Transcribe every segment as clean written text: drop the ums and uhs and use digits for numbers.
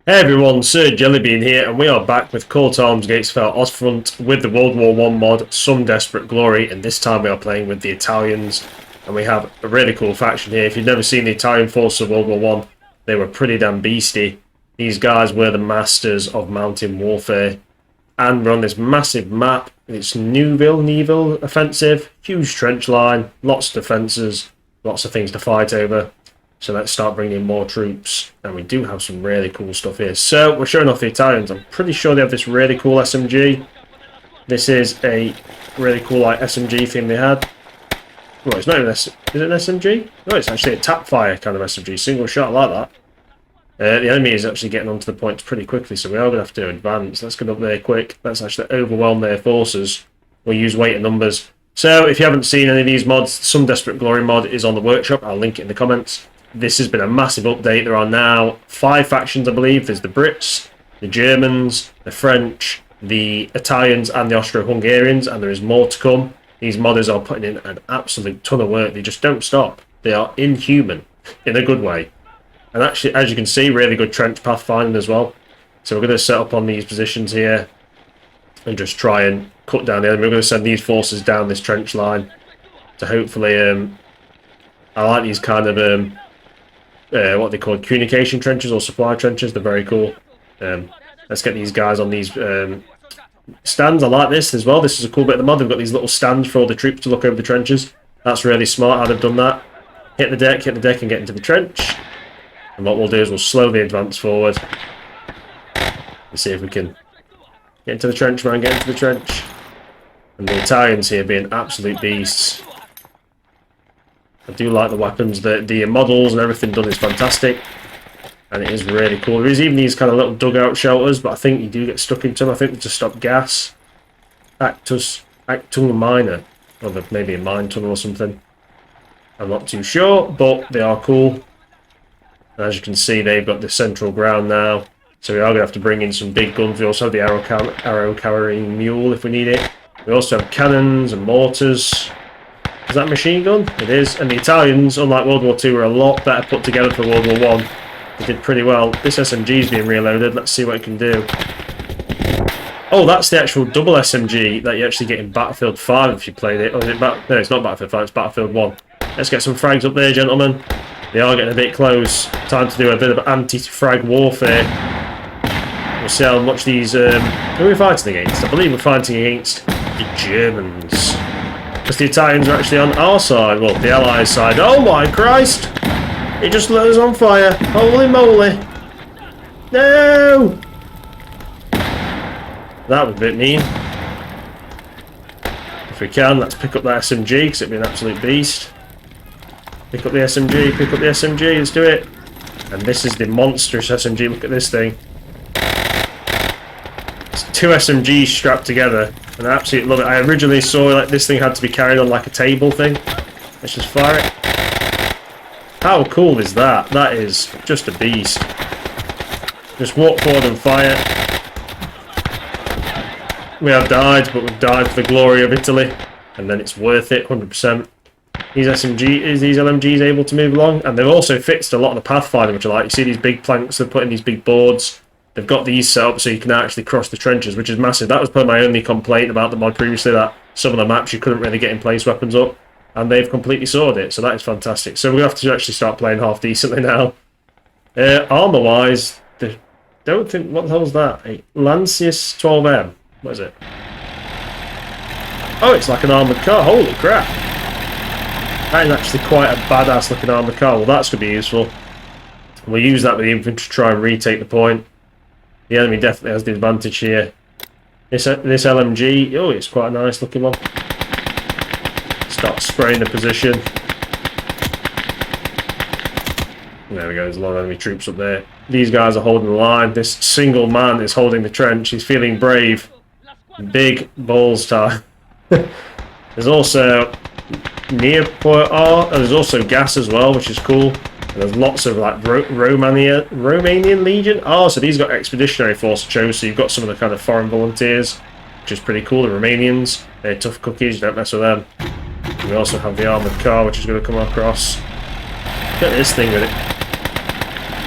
Hey everyone, Sir Jellybean here, and we are back with Court Arms Gatesfell Ostfront with the World War One mod, Some Desperate Glory, and this time we are playing with the Italians, and we have a really cool faction here. If you've never seen the Italian forces of World War One, they were pretty damn beastie. These guys were the masters of mountain warfare, and we're on this massive map. It's Newville offensive, huge trench line, lots of defences, lots of things to fight over. So let's start bringing more troops. And we do have some really cool stuff here. So we're showing off the Italians. I'm pretty sure they have this really cool SMG. This is a really cool like SMG thing they had. Well, it's not even is it an SMG? No, it's actually a tap fire kind of SMG. Single shot like that. The enemy is actually getting onto the points pretty quickly, so we are going to have to advance. Let's get up there quick. Let's actually overwhelm their forces. We'll use weight and numbers. So if you haven't seen any of these mods, Some Desperate Glory mod is on the workshop. I'll link it in the comments. This has been a massive update. There are now 5 factions, I believe. There's the Brits, the Germans, the French, the Italians, and the Austro-Hungarians, and there is more to come. These modders are putting in an absolute ton of work. They just don't stop. They are inhuman, in a good way. And actually, as you can see, really good trench pathfinding as well. So we're going to set up on these positions here and just try and cut down the enemy. We're going to send these forces down this trench line to hopefully... I like these kind of... what they call communication trenches or supply trenches. They're very cool. Let's get these guys on these stands. I like this as well. This is a cool bit of the mod. They've got these little stands for all the troops to look over the trenches. That's really smart how they've done that. Hit the deck and get into the trench. And what we'll do is we'll slowly advance forward. And see if we can get into the trench, man. Get into the trench. And the Italians here being absolute beasts. I do like the weapons, the models and everything done is fantastic. And it is really cool. There is even these kind of little dugout shelters, but I think you do get stuck into them. I think to stop gas. Actung Miner. Or maybe a mine tunnel or something. I'm not too sure, but they are cool. And as you can see, they've got the central ground now. So we are going to have to bring in some big guns. We also have the arrow carrying mule if we need it. We also have cannons and mortars. Is that a machine gun? It is. And the Italians, unlike World War II, were a lot better put together for World War One. They did pretty well. This SMG is being reloaded. Let's see what it can do. Oh, that's the actual double SMG that you actually get in Battlefield 5 if you played it. Or is it no, it's not Battlefield 5, it's Battlefield 1. Let's get some frags up there, gentlemen. They are getting a bit close. Time to do a bit of anti-frag warfare. We'll see how much these... who are we fighting against? I believe we're fighting against the Germans. Because the Italians are actually on our side. Well, the Allies' side. Oh my Christ! It just lit us on fire. Holy moly. No! That was a bit mean. If we can, let's pick up that SMG, because it'd be an absolute beast. Pick up the SMG, pick up the SMG, let's do it. And this is the monstrous SMG, look at this thing. It's 2 SMGs strapped together. And I absolutely love it. I originally saw like this thing had to be carried on like a table thing. Let's just fire it. How cool is that? That is just a beast. Just walk forward and fire. We have died, but we've died for the glory of Italy. And then it's worth it, 100%. These LMGs able to move along. And they've also fixed a lot of the pathfinding, which I like. You see these big planks, they've put in these big boards. They've got these set up so you can actually cross the trenches, which is massive. That was probably my only complaint about the mod previously, that some of the maps you couldn't really get in place weapons up, and they've completely sorted it, so that is fantastic. So we're going to have to actually start playing half decently now. Armour-wise, don't think... What the hell is that? A Lancius 12M. What is it? Oh, it's like an armoured car. Holy crap. That is actually quite a badass looking armoured car. Well, that's going to be useful. We'll use that with the infantry to try and retake the point. The enemy definitely has the advantage here. This LMG, oh, it's quite a nice looking one. Start spraying the position. There we go, there's a lot of enemy troops up there. These guys are holding the line. This single man is holding the trench. He's feeling brave. Big balls time. There's also there's also gas as well, which is cool. And there's lots of like Romanian Legion. Oh, so these got Expeditionary Force chose, so you've got some of the kind of foreign volunteers, which is pretty cool. The Romanians, they're tough cookies, you don't mess with them. And we also have the Armoured Car, which is going to come across. Look at this thing with it.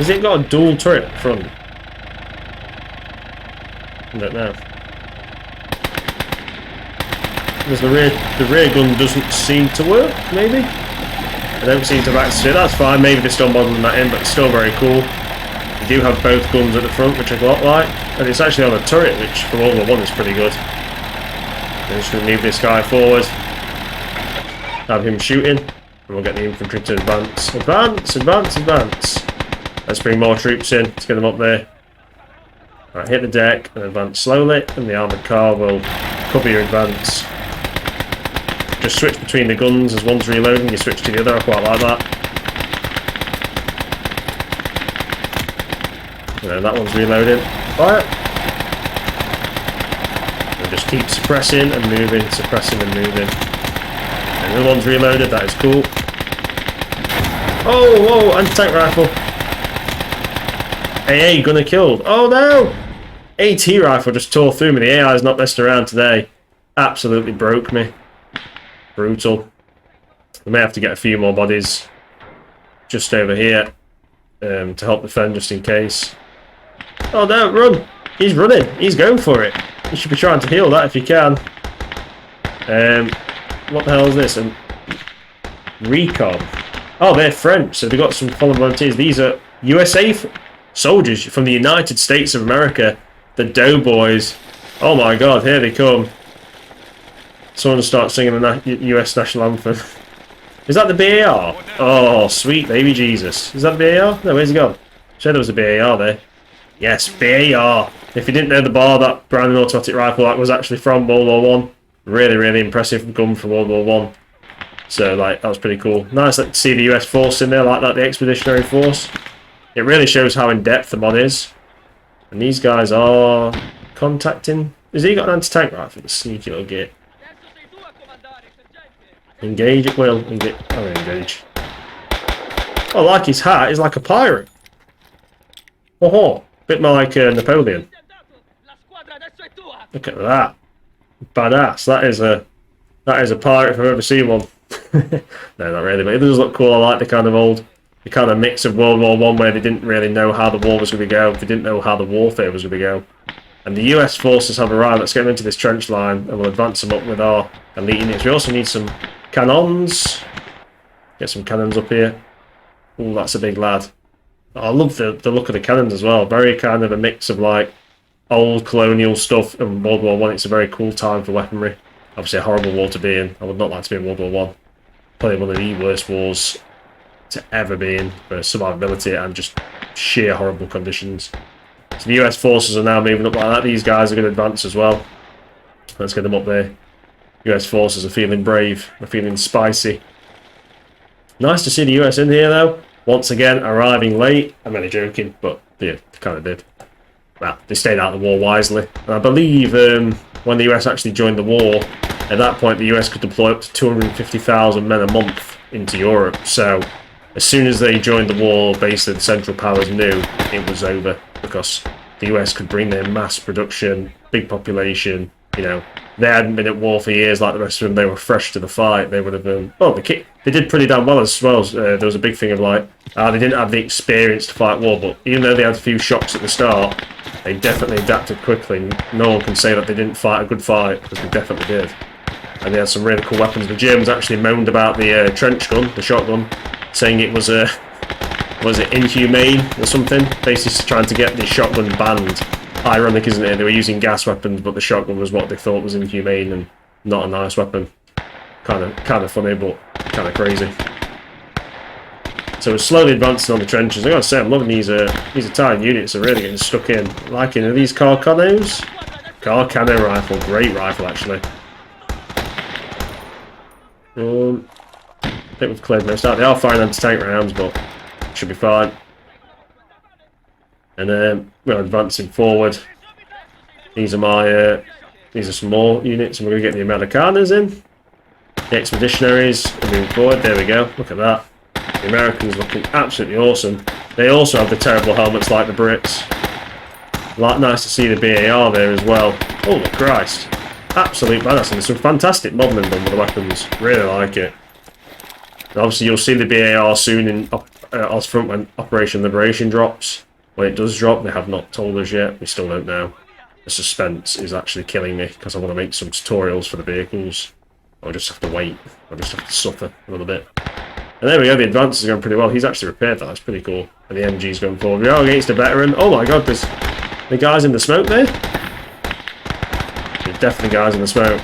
Has it got a dual turret front? I don't know. Because the rear gun doesn't seem to work, maybe? I don't seem to have access to it. That's fine, maybe they're still modelling that in, but it's still very cool. You do have both guns at the front, which I quite like. And it's actually on a turret, which for World War I is pretty good. I'm just going to move this guy forward. Have him shooting. And we'll get the infantry to advance. Advance, advance, advance. Let's bring more troops in. Let's get them up there. Right, hit the deck and advance slowly. And the armoured car will cover your advance. Just switch between the guns. As one's reloading, you switch to the other. I quite like that. That one's reloading. Fire! And just keep suppressing and moving, suppressing and moving. And the other one's reloaded, that is cool. Oh, whoa, anti-tank rifle. AA gunner killed. Oh no! AT rifle just tore through me. The AI is not messing around today. Absolutely broke me. Brutal. We may have to get a few more bodies just over here to help defend just in case. Oh no, run! He's running. He's going for it. You should be trying to heal that if you can. What the hell is this? Recon. Oh, they're French, so they've got some foreign volunteers. These are USA soldiers from the United States of America. The Doughboys. Oh my god, here they come. Someone start singing the US national anthem. Is that the BAR? Oh, sweet baby Jesus. Is that the BAR? No, where's he gone? Said there was a BAR there. Yes, BAR. If you didn't know the bar, that Browning automatic rifle, that was actually from World War One. Really, really impressive gun from World War One. So, like, that was pretty cool. Nice to see the US force in there like that, the Expeditionary Force. It really shows how in depth the mod is. And these guys are contacting. Has he got an anti-tank rifle? Sneaky little git. Engage it will. Engage. Oh, I like his hat. He's like a pirate. Oh, bit more like Napoleon. Look at that. Badass. That is a pirate if I've ever seen one. No, not really, but it does look cool. I like the kind of mix of World War One where they didn't really know how the war was going to go. They didn't know how the warfare was going to go. And the US forces have arrived. Let's get them into this trench line and we'll advance them up with our elite units. We also need some cannons. Get some cannons up here. Oh, that's a big lad. I love the look of the cannons as well. Very kind of a mix of like old colonial stuff and World War One. It's a very cool time for weaponry. Obviously a horrible war to be in. I would not like to be in World War One. Probably one of the worst wars to ever be in for survivability and just sheer horrible conditions. So the US forces are now moving up like that. These guys are going to advance as well. Let's get them up there. US forces are feeling brave. They're feeling spicy. Nice to see the US in here though. Once again, arriving late. I'm only joking, but yeah, they kind of did. Well, they stayed out of the war wisely. And I believe when the US actually joined the war, at that point the US could deploy up to 250,000 men a month into Europe. So as soon as they joined the war, basically the Central Powers knew it was over because the US could bring their mass production, big population. You know, they hadn't been at war for years like the rest of them. They were fresh to the fight. They would have been. Well, they did pretty damn well as well. There was a big thing of like, they didn't have the experience to fight war, but even though they had a few shocks at the start, they definitely adapted quickly. No one can say that they didn't fight a good fight because they definitely did. And they had some really cool weapons. The Germans actually moaned about the trench gun, the shotgun, saying it was inhumane or something. Basically trying to get the shotgun banned. Ironic, isn't it? They were using gas weapons, but the shotgun was what they thought was inhumane and not a nice weapon. Kind of funny, but kind of crazy. So we're slowly advancing on the trenches. I gotta say, I'm loving these Italian units. Are really getting stuck in. Liking are these Carcanos? Carcano rifle, great rifle actually. I think we've cleared most out. They are firing anti-tank rounds, but should be fine. And we're advancing forward. These are some more units, and we're going to get the Americanas in. The Expeditionaries are moving forward. There we go. Look at that. The Americans looking absolutely awesome. They also have the terrible helmets like the Brits. Nice to see the BAR there as well. Holy Christ. Absolute badass. And there's some fantastic modelling done with the weapons. Really like it. And obviously you'll see the BAR soon in Ostfront when Operation Liberation drops. When it does drop, they have not told us yet. We still don't know. The suspense is actually killing me because I want to make some tutorials for the vehicles. I'll just have to wait. I'll just have to suffer a little bit. And there we go, the advance is going pretty well. He's actually repaired that, that's pretty cool. And the MG's going forward. We are against a veteran. Oh my god, there's the guys in the smoke there. There's definitely guys in the smoke.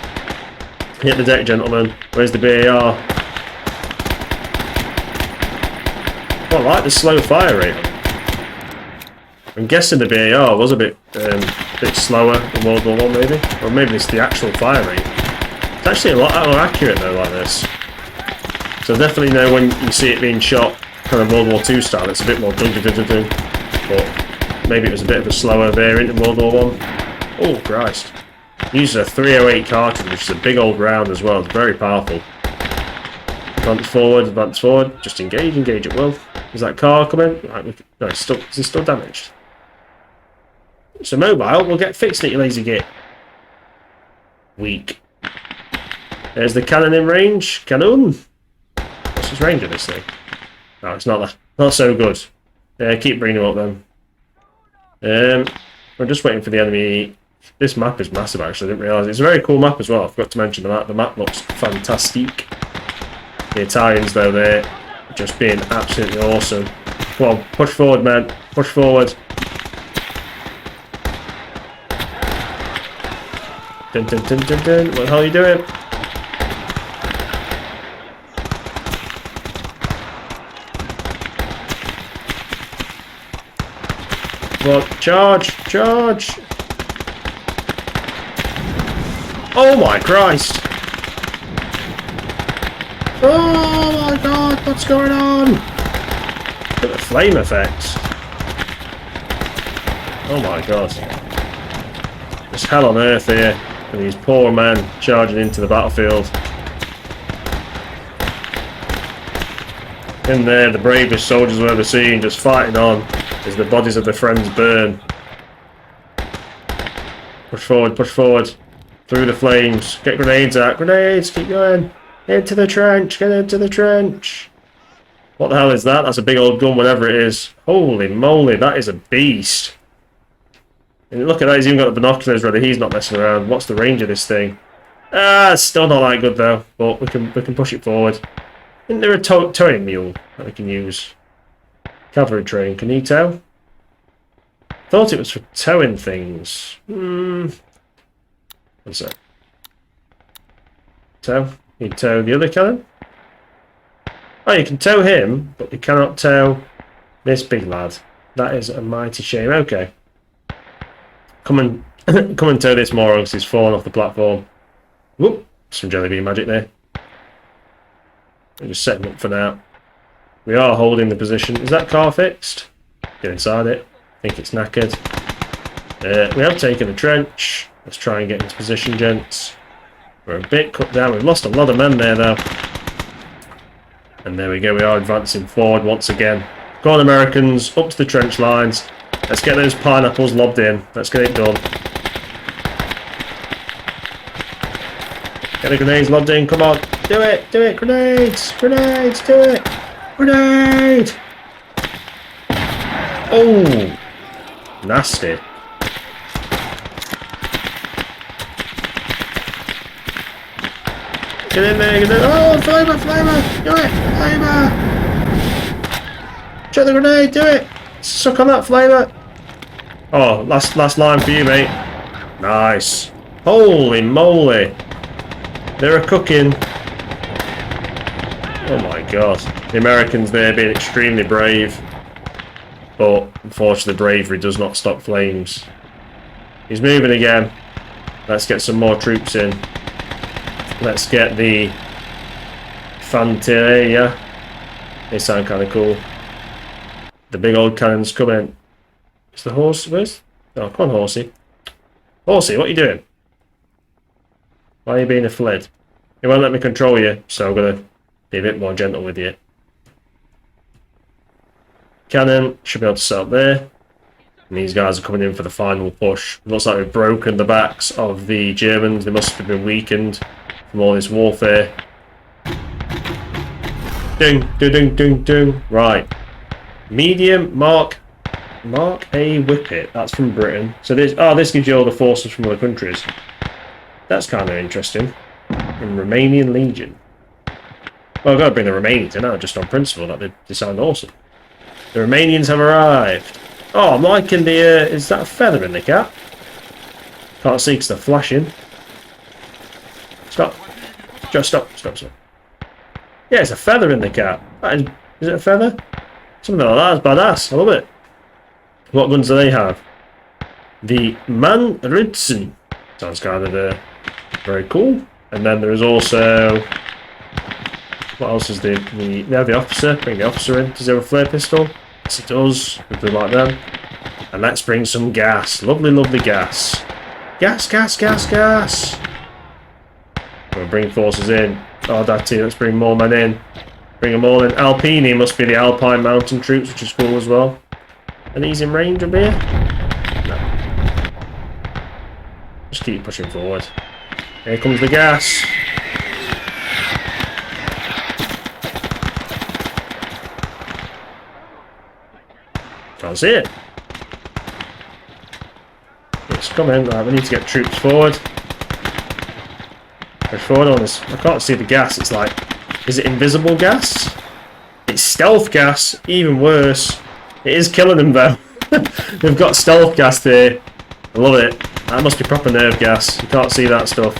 Hit the deck, gentlemen. Where's the BAR? Oh, I like the slow fire rate. I'm guessing the BAR was a bit slower in World War One, maybe, or maybe it's the actual fire rate. It's actually a lot more accurate though, like this. So definitely know when you see it being shot, kind of World War Two style. It's a bit more dun dun dun dun dun. But maybe it was a bit of a slower variant in World War One. Oh Christ! Uses a 308 cartridge, which is a big old round as well. It's very powerful. Advance forward. Just engage it well. Is that car coming? Right, no, is it still damaged? It's a mobile. We'll get fixed it, you lazy git. Weak. There's the cannon in range. Cannon. What's his range of this thing? No, it's not that. Not so good. Keep bringing them up then. We're just waiting for the enemy. This map is massive, actually. I didn't realise. It's a very cool map as well. I forgot to mention the map. The map looks fantastic. The Italians, though, they're just being absolutely awesome. Come on, push forward, man. Push forward. Dun dun dun dun dun. What the hell are you doing? Well, charge! Oh my Christ! Oh my god, what's going on? Look at the flame effects. Oh my god. There's hell on earth here. And these poor men charging into the battlefield. In there, the bravest soldiers we've ever seen, just fighting on as the bodies of their friends burn. Push forward. Through the flames. Get grenades out. Grenades, keep going. Into the trench, get into the trench. What the hell is that? That's a big old gun, whatever it is. Holy moly, that is a beast. And look at that, he's even got the binoculars ready. He's not messing around. What's the range of this thing? It's still not that good though, but we can push it forward. Isn't there a towing mule that we can use? Cavalry train, can you tow? Thought it was for towing things. What's that? Tow? You tow the other cannon? Oh, you can tow him, but you cannot tow this big lad. That is a mighty shame. Okay. Come and tow this moron because he's fallen off the platform. Whoop! Some jelly bean magic there. We'll just set him up for now. We are holding the position. Is that car fixed? Get inside it. I think it's knackered. We have taken the trench. Let's try and get into position, gents. We're a bit cut down. We've lost a lot of men there, though. And there we go. We are advancing forward once again. Go on, Americans. Up to the trench lines. Let's get those pineapples lobbed in. Let's get it done. Get the grenades lobbed in. Come on. Do it. Do it. Grenades. Grenades. Do it. Grenade. Oh. Nasty. Get in there, get in there. Oh, flamer, do it, flamer. Chuck the grenade, do it. Suck on that flamer. Oh, last line for you, mate. Nice. Holy moly. They're a cooking. Oh my god. The Americans there being extremely brave. But unfortunately, bravery does not stop flames. He's moving again. Let's get some more troops in. Let's get the Fanteria. They sound kind of cool. The big old cannons come in. Is the horse? Where's? Oh, come on, horsey. Horsey, what are you doing? Why are you being a fled? He won't let me control you, so I'm going to be a bit more gentle with you. Cannon should be able to set up there. And these guys are coming in for the final push. It looks like we've broken the backs of the Germans. They must have been weakened from all this warfare. Ding, ding, ding, ding, ding. Right. Medium, mark. Mark a Whippet. That's from Britain. So this gives you all the forces from other countries. That's kind of interesting. And Romanian Legion. Well, I've got to bring the Romanians in now, just on principle that they sound awesome. The Romanians have arrived. Oh, I'm liking the... is that a feather in the cap? Can't see because they're flashing. Stop. Just stop. Yeah, it's a feather in the cap. Is it a feather? Something like that. That's badass. I love it. What guns do they have? The Manritzen. Sounds kind of very cool. And then there is also... what else is they have the officer. Bring the officer in. Does he have a flare pistol? Yes, it does. We do like them. And let's bring some gas. Lovely, lovely gas. Gas. We'll bring forces in. Oh, Daddy, let's bring more men in. Bring them all in. Alpini must be the Alpine mountain troops, which is cool as well. And he's in range up here? No. Just keep pushing forward. Here comes the gas. Can't see it. It's coming. Right, we need to get troops forward. Push forward on this. I can't see the gas. It's like, is it invisible gas? It's stealth gas. Even worse. It is killing them though. They've got stealth gas there. I love it. That must be proper nerve gas. You can't see that stuff.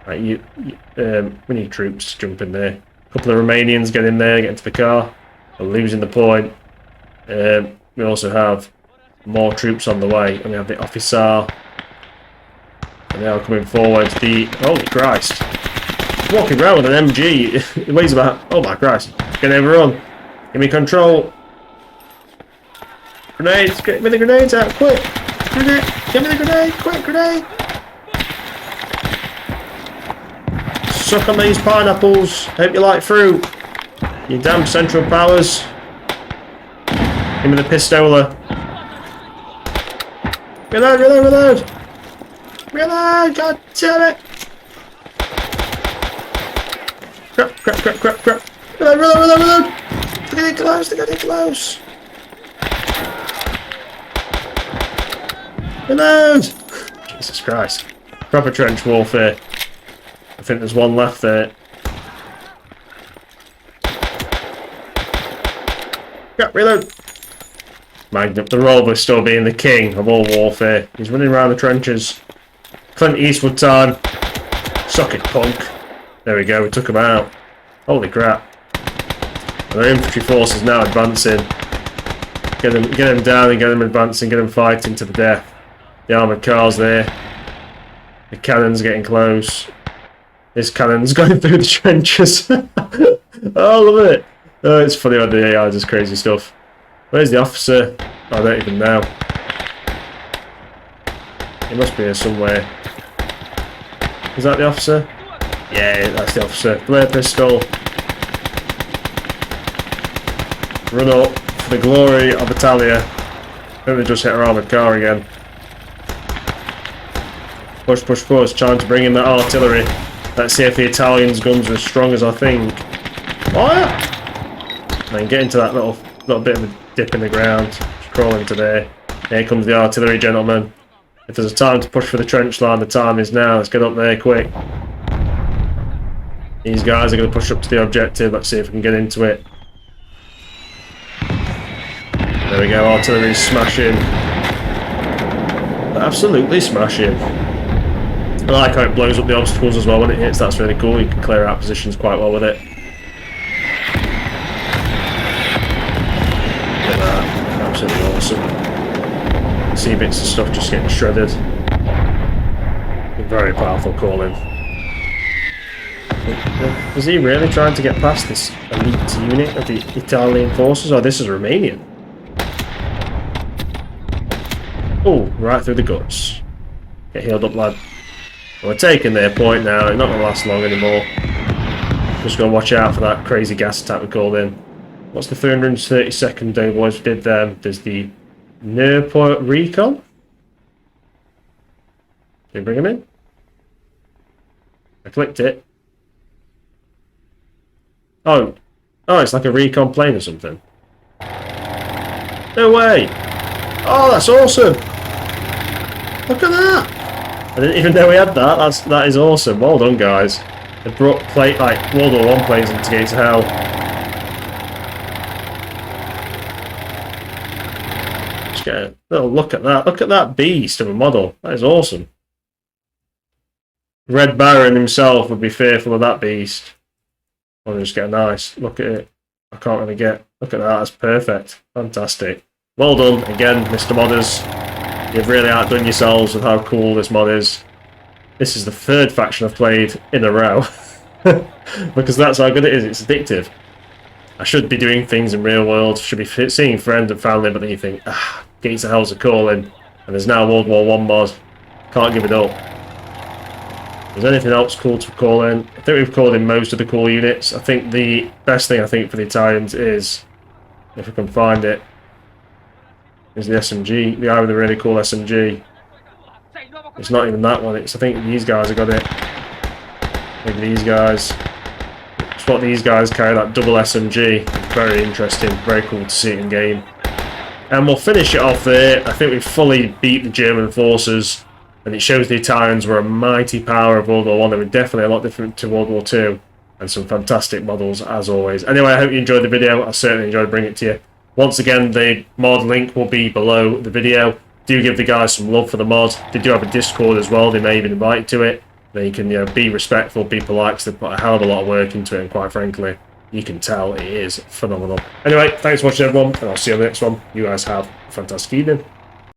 Right, we need troops to jump in there. A couple of Romanians get in there, get into the car. We're losing the point. We also have more troops on the way. And we have the officer. And they are coming forward. Holy Christ. Walking around with an MG. It weighs about... oh my Christ. Get overrun. Give me control. Grenades. Get me the grenades out. Quick. Grenade. Give me the grenade. Quick grenade. Suck on these pineapples. Hope you like fruit. You damn Central Powers. Give me the pistola. Reload. God damn it. Crap. Reload. They're getting close. Reload. Jesus Christ. Proper trench warfare. I think there's one left there. Reload. Magnum, the Rover still being the king of all warfare. He's running around the trenches. Clint Eastwood time. Suck it, punk. There we go, we took him out. Holy crap. And our infantry force is now advancing. Get him down and get him advancing, get him fighting to the death. The armoured car's there. The cannon's getting close. This cannon's going through the trenches. Oh, I love it. Oh, it's funny how the AI does crazy stuff. Where's the officer? I don't even know. He must be here somewhere. Is that the officer? Yeah, that's the officer. Flare pistol. Run up for the glory of Italia. I think they just hit our armoured car again. Push. Trying to bring in the artillery. Let's see if the Italians' guns are as strong as I think. Fire! And then get into that little bit of a dip in the ground. Just crawl into there. Here comes the artillery, gentlemen. If there's a time to push for the trench line, the time is now. Let's get up there quick. These guys are going to push up to the objective. Let's see if we can get into it. There we go, artillery's smashing. Absolutely smashing. I like how it blows up the obstacles as well when it hits. That's really cool. You can clear out positions quite well with it. Look at that. Absolutely awesome. See bits of stuff just getting shredded. Very powerful calling. Is he really trying to get past this elite unit of the Italian forces? Oh, this is Romanian. Oh, right through the guts. Get healed up, lad. We're taking their point now. It's not going to last long anymore. Just got to watch out for that crazy gas attack we called in. What's the 332nd Doughboys we did then? There's the Nearport Recon. Did we bring him in? I clicked it. Oh, it's like a recon plane or something. No way! Oh, that's awesome! Look at that! I didn't even know we had that. That is awesome. Well done, guys. They brought like World War One planes into Gates of Hell. Just get a little look at that. Look at that beast of a model. That is awesome. Red Baron himself would be fearful of that beast. I'll just get a nice look at it. I can't really get. Look at that. That's perfect. Fantastic. Well done again, Mr. Modders. You've really outdone yourselves with how cool this mod is. This is the third faction I've played in a row. Because that's how good it is. It's addictive. I should be doing things in real world. Should be seeing friends and family, but then you think, Gates of Hell's a calling. And there's now World War One mod. Can't give it up. Is there anything else cool to call in? I think we've called in most of the cool units. I think the best thing for the Italians is, if I can find it, is the SMG. The guy with the really cool SMG. It's not even that one. I think these guys have got it. Maybe these guys. It's what these guys carry, that double SMG. Very interesting. Very cool to see it in game. And we'll finish it off there. I think we've fully beat the German forces. And it shows the Italians were a mighty power of World War One. They were definitely a lot different to World War Two. And some fantastic models as always. Anyway, I hope you enjoyed the video. I certainly enjoyed bringing it to you. Once again, the mod link will be below the video. Do give the guys some love for the mod. They do have a Discord as well. They may even invite you to it. Then you can be respectful, be polite, because they've put a hell of a lot of work into it, and quite frankly, you can tell it is phenomenal. Anyway, thanks for watching everyone, and I'll see you on the next one. You guys have a fantastic evening.